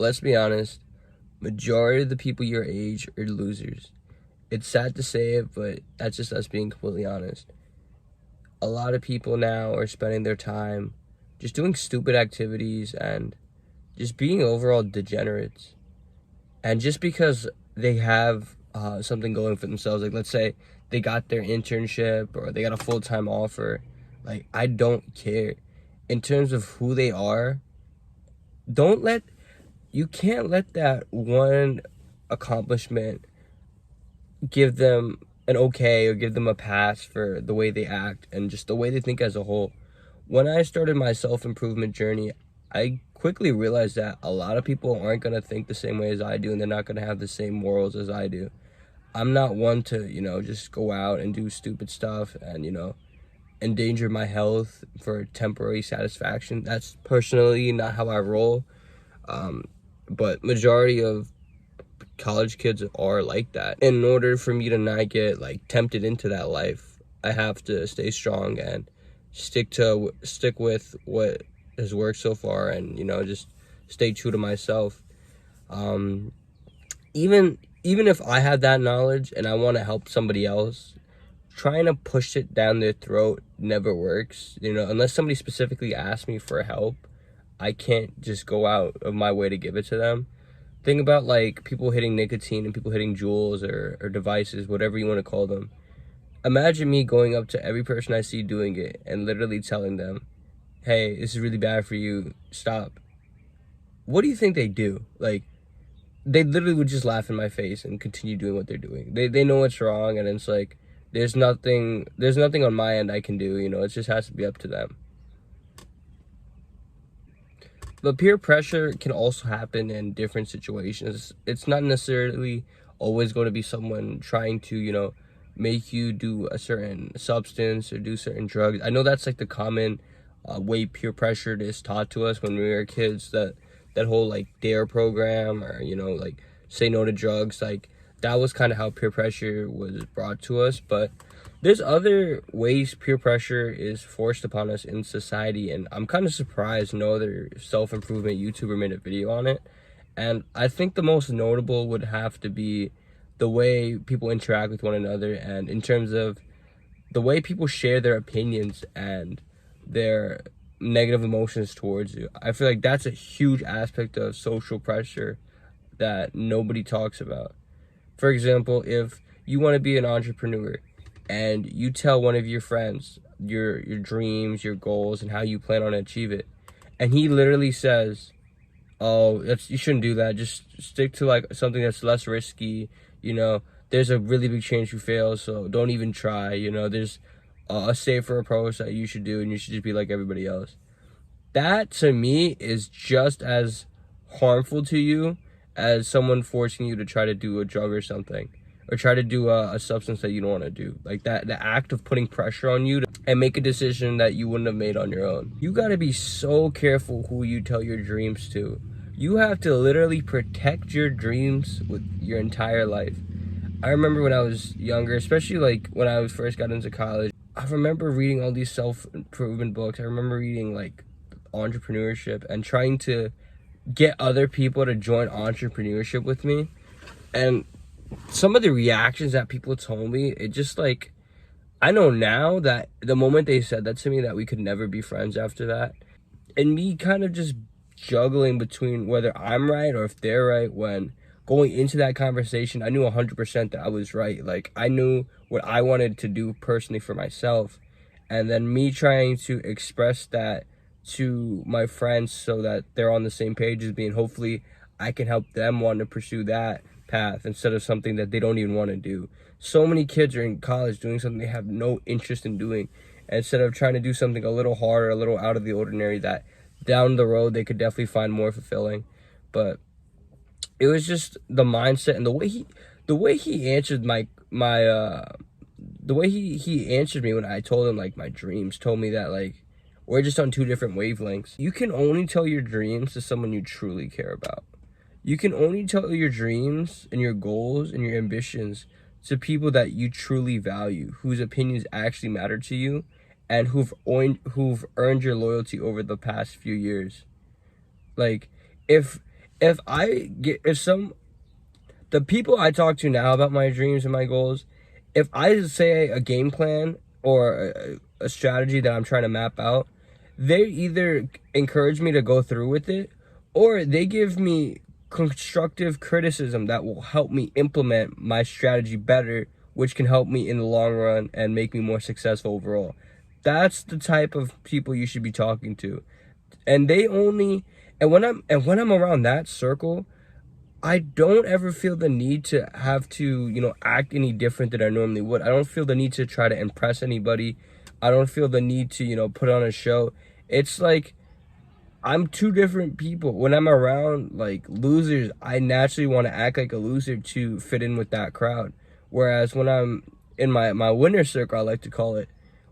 let's be honest, majority of the people your age are losers. It's sad to say it, but that's just us being completely honest. A lot of people now are spending their time just doing stupid activities and just being overall degenerates. And just because they have something going for themselves, like let's say they got their internship or they got a full-time offer, like I don't care. In terms of who they are, don't let you can't let that one accomplishment give them an okay or give them a pass for the way they act and just the way they think as a whole. When I started my self-improvement journey, I quickly realized that a lot of people aren't going to think the same way as I do, and they're not going to have the same morals as I do. I'm not one to, just go out and do stupid stuff and, endanger my health for temporary satisfaction. That's personally not how I roll. But majority of college kids are like that. In order for me to not get like tempted into that life, I have to stay strong and stick with what has worked so far, and just stay true to myself. Even if I have that knowledge and I want to help somebody else, trying to push it down their throat never works. Unless somebody specifically asks me for help, I can't just go out of my way to give it to them. Think about like people hitting nicotine and people hitting jewels or devices, whatever you want to call them. Imagine me going up to every person I see doing it and literally telling them, hey, this is really bad for you, stop. What do you think they do? Like, they literally would just laugh in my face and continue doing what they're doing. They know what's wrong, and it's like there's nothing on my end I can do. It just has to be up to them. But peer pressure can also happen in different situations. It's not necessarily always going to be someone trying to, make you do a certain substance or do certain drugs. I know that's like the common way peer pressure is taught to us when we were kids, that whole like DARE program, or, like say no to drugs. Like that was kind of how peer pressure was brought to us. But there's other ways peer pressure is forced upon us in society, and I'm kind of surprised no other self-improvement YouTuber made a video on it. And I think the most notable would have to be the way people interact with one another, and in terms of the way people share their opinions and their negative emotions towards you. I feel like that's a huge aspect of social pressure that nobody talks about. For example, if you want to be an entrepreneur and you tell one of your friends your dreams, your goals, and how you plan on to achieve it, and he literally says, oh, you shouldn't do that, just stick to like something that's less risky, there's a really big chance you fail, so don't even try, there's a safer approach that you should do, and you should just be like everybody else. That to me is just as harmful to you as someone forcing you to try to do a drug or something, or try to do a substance that you don't want to do. Like that, the act of putting pressure on you and make a decision that you wouldn't have made on your own. You got to be so careful who you tell your dreams to. You have to literally protect your dreams with your entire life. I remember when I was younger, especially like when I first got into college, I remember reading all these self-improvement books. I remember reading like entrepreneurship and trying to get other people to join entrepreneurship with me. And some of the reactions that people told me, it just like, I know now that the moment they said that to me, that we could never be friends after that. And me kind of just juggling between whether I'm right or if they're right, when going into that conversation, I knew 100% that I was right. Like I knew what I wanted to do personally for myself. And then me trying to express that to my friends so that they're on the same page as me, and hopefully I can help them want to pursue that path instead of something that they don't even want to do. So many kids are in college doing something they have no interest in doing, and instead of trying to do something a little harder, a little out of the ordinary, that down the road they could definitely find more fulfilling. But it was just the mindset and the way he answered the way he answered me when I told him like my dreams, told me that like we're just on two different wavelengths. You can only tell your dreams to someone you truly care about. You can only tell your dreams and your goals and your ambitions to people that you truly value, whose opinions actually matter to you, and who've earned your loyalty over the past few years. Like, if if the people I talk to now about my dreams and my goals, if I say a game plan or a strategy that I'm trying to map out, they either encourage me to go through with it, or they give me constructive criticism that will help me implement my strategy better, which can help me in the long run and make me more successful overall. That's the type of people you should be talking to. And they only and when I'm around that circle, I don't ever feel the need to have to, act any different than I normally would. I don't feel the need to try to impress anybody. I don't feel the need to, put on a show. It's like I'm two different people. When I'm around like losers, I naturally want to act like a loser to fit in with that crowd. Whereas when I'm in my winner circle, I like to call it,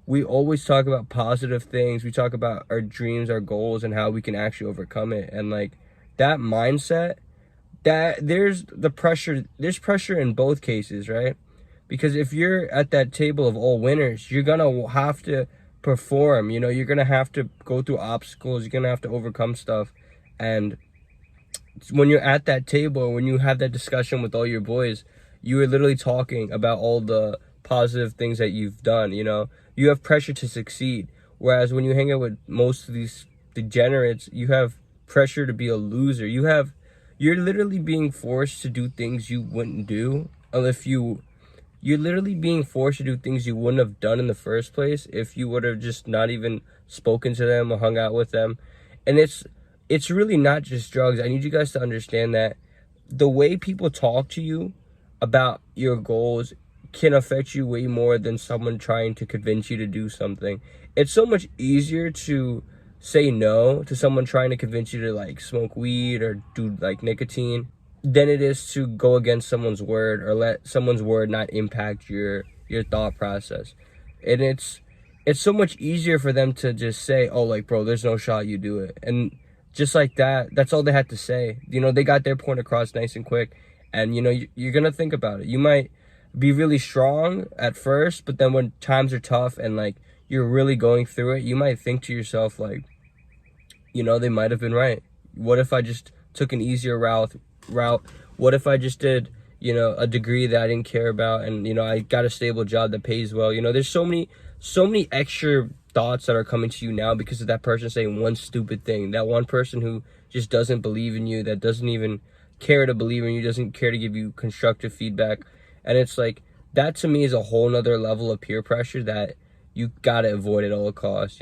we always talk about positive things. We talk about our dreams, our goals, and how we can actually overcome it. And like that mindset, that there's pressure in both cases, right? Because if you're at that table of all winners, you're gonna have to perform. You're gonna have to go through obstacles, you're gonna have to overcome stuff. And when you're at that table, when you have that discussion with all your boys, you are literally talking about all the positive things that you've done. You have pressure to succeed. Whereas when you hang out with most of these degenerates, you have pressure to be a loser. You're literally being forced to do things you wouldn't do if you're literally being forced to do things you wouldn't have done in the first place if you would have just not even spoken to them or hung out with them. And it's really not just drugs. I need you guys to understand that the way people talk to you about your goals can affect you way more than someone trying to convince you to do something. It's so much easier to say no to someone trying to convince you to like smoke weed or do like nicotine than it is to go against someone's word or let someone's word not impact your thought process. And it's so much easier for them to just say, oh, like, bro, there's no shot you do it. And just like that, that's all they had to say. They got their point across nice and quick. And you're gonna think about it. You might be really strong at first, but then when times are tough and like you're really going through it, you might think to yourself like, they might have been right. What if I just took an easier route? What if I just did, a degree that I didn't care about, and I got a stable job that pays well? There's so many extra thoughts that are coming to you now because of that person saying one stupid thing. That one person who just doesn't believe in you, that doesn't even care to believe in you, doesn't care to give you constructive feedback. And it's like, that to me is a whole nother level of peer pressure that you gotta avoid at all costs.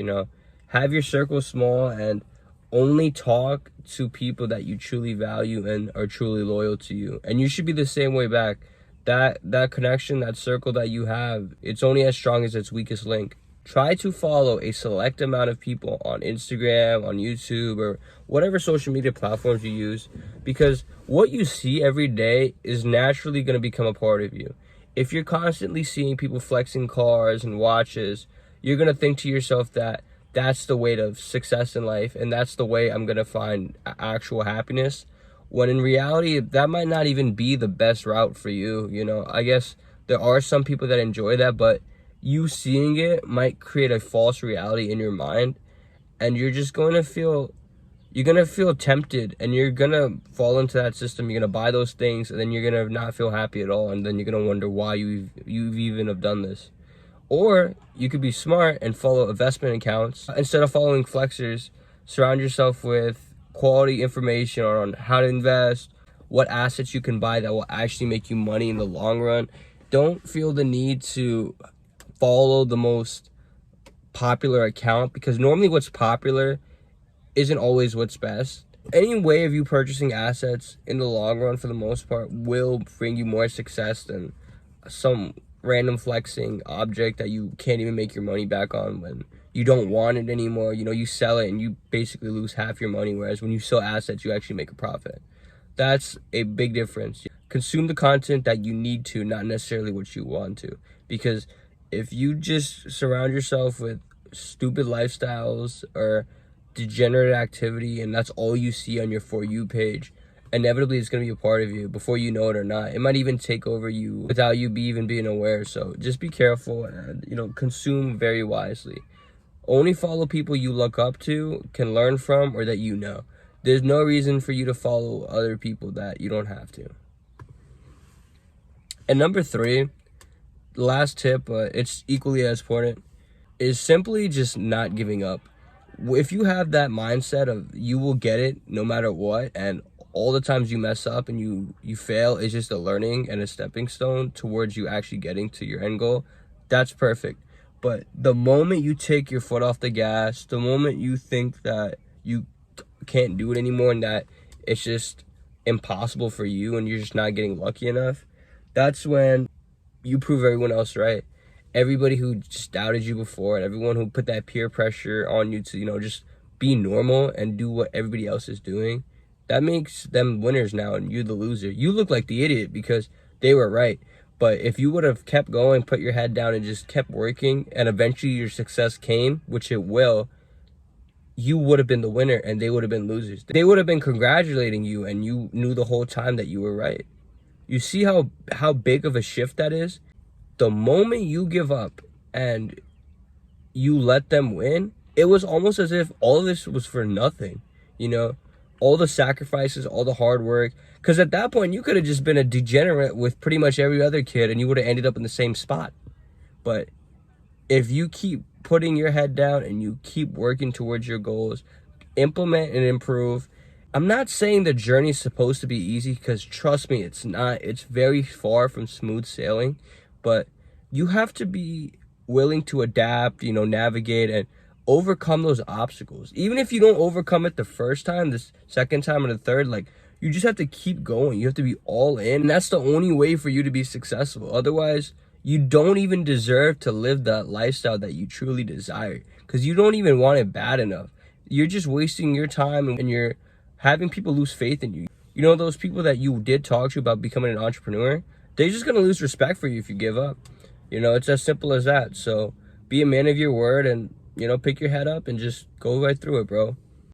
Have your circle small and only talk to people that you truly value and are truly loyal to you. And you should be the same way back. That connection, that circle that you have, it's only as strong as its weakest link. Try to follow a select amount of people on Instagram, on YouTube, or whatever social media platforms you use, because what you see every day is naturally going to become a part of you. If you're constantly seeing people flexing cars and watches, you're going to think to yourself that that's the way to success in life, and that's the way I'm going to find actual happiness, when in reality, that might not even be the best route for you. I guess there are some people that enjoy that, but you seeing it might create a false reality in your mind, and you're gonna feel tempted, and you're gonna fall into that system. You're gonna buy those things, and then you're gonna not feel happy at all, and then you're gonna wonder why you've even have done this. Or you could be smart and follow investment accounts instead of following flexers. Surround yourself with quality information on how to invest, what assets you can buy that will actually make you money in the long run. Don't feel the need to follow the most popular account, because normally what's popular isn't always what's best. Any way of you purchasing assets in the long run, for the most part, will bring you more success than some random flexing object that you can't even make your money back on when you don't want it anymore. You sell it and you basically lose half your money, whereas when you sell assets, you actually make a profit. That's a big difference. Consume the content that you need to, not necessarily what you want to. Because if you just surround yourself with stupid lifestyles or degenerate activity, and that's all you see on your For You page, inevitably it's going to be a part of you before you know it or not. It might even take over you without you even being aware. So just be careful and, consume very wisely. Only follow people you look up to, can learn from, or that you know. There's no reason for you to follow other people that you don't have to. And number 3, the last tip, but it's equally as important, is simply just not giving up. If you have that mindset of you will get it no matter what, and all the times you mess up and you fail is just a learning and a stepping stone towards you actually getting to your end goal, that's perfect. But the moment you take your foot off the gas, the moment you think that you can't do it anymore and that it's just impossible for you and you're just not getting lucky enough, that's when you prove everyone else right. Everybody who just doubted you before and everyone who put that peer pressure on you to, just be normal and do what everybody else is doing, that makes them winners now and you the loser. You look like the idiot because they were right. But if you would have kept going, put your head down and just kept working, and eventually your success came, which it will, you would have been the winner and they would have been losers. They would have been congratulating you and you knew the whole time that you were right. You see how big of a shift that is? The moment you give up and you let them win, it was almost as if all of this was for nothing, all the sacrifices, all the hard work. Because at that point, you could have just been a degenerate with pretty much every other kid and you would have ended up in the same spot. But if you keep putting your head down and you keep working towards your goals, implement and improve. I'm not saying the journey is supposed to be easy, because trust me, it's not. It's very far from smooth sailing. But you have to be willing to adapt, navigate and overcome those obstacles. Even if you don't overcome it the first time, the second time, or the third, you just have to keep going. You have to be all in. And that's the only way for you to be successful. Otherwise, you don't even deserve to live that lifestyle that you truly desire, because you don't even want it bad enough. You're just wasting your time and you're having people lose faith in you. Those people that you did talk to about becoming an entrepreneur, they're just going to lose respect for you if you give up. It's as simple as that. So be a man of your word and, pick your head up and just go right through it, bro.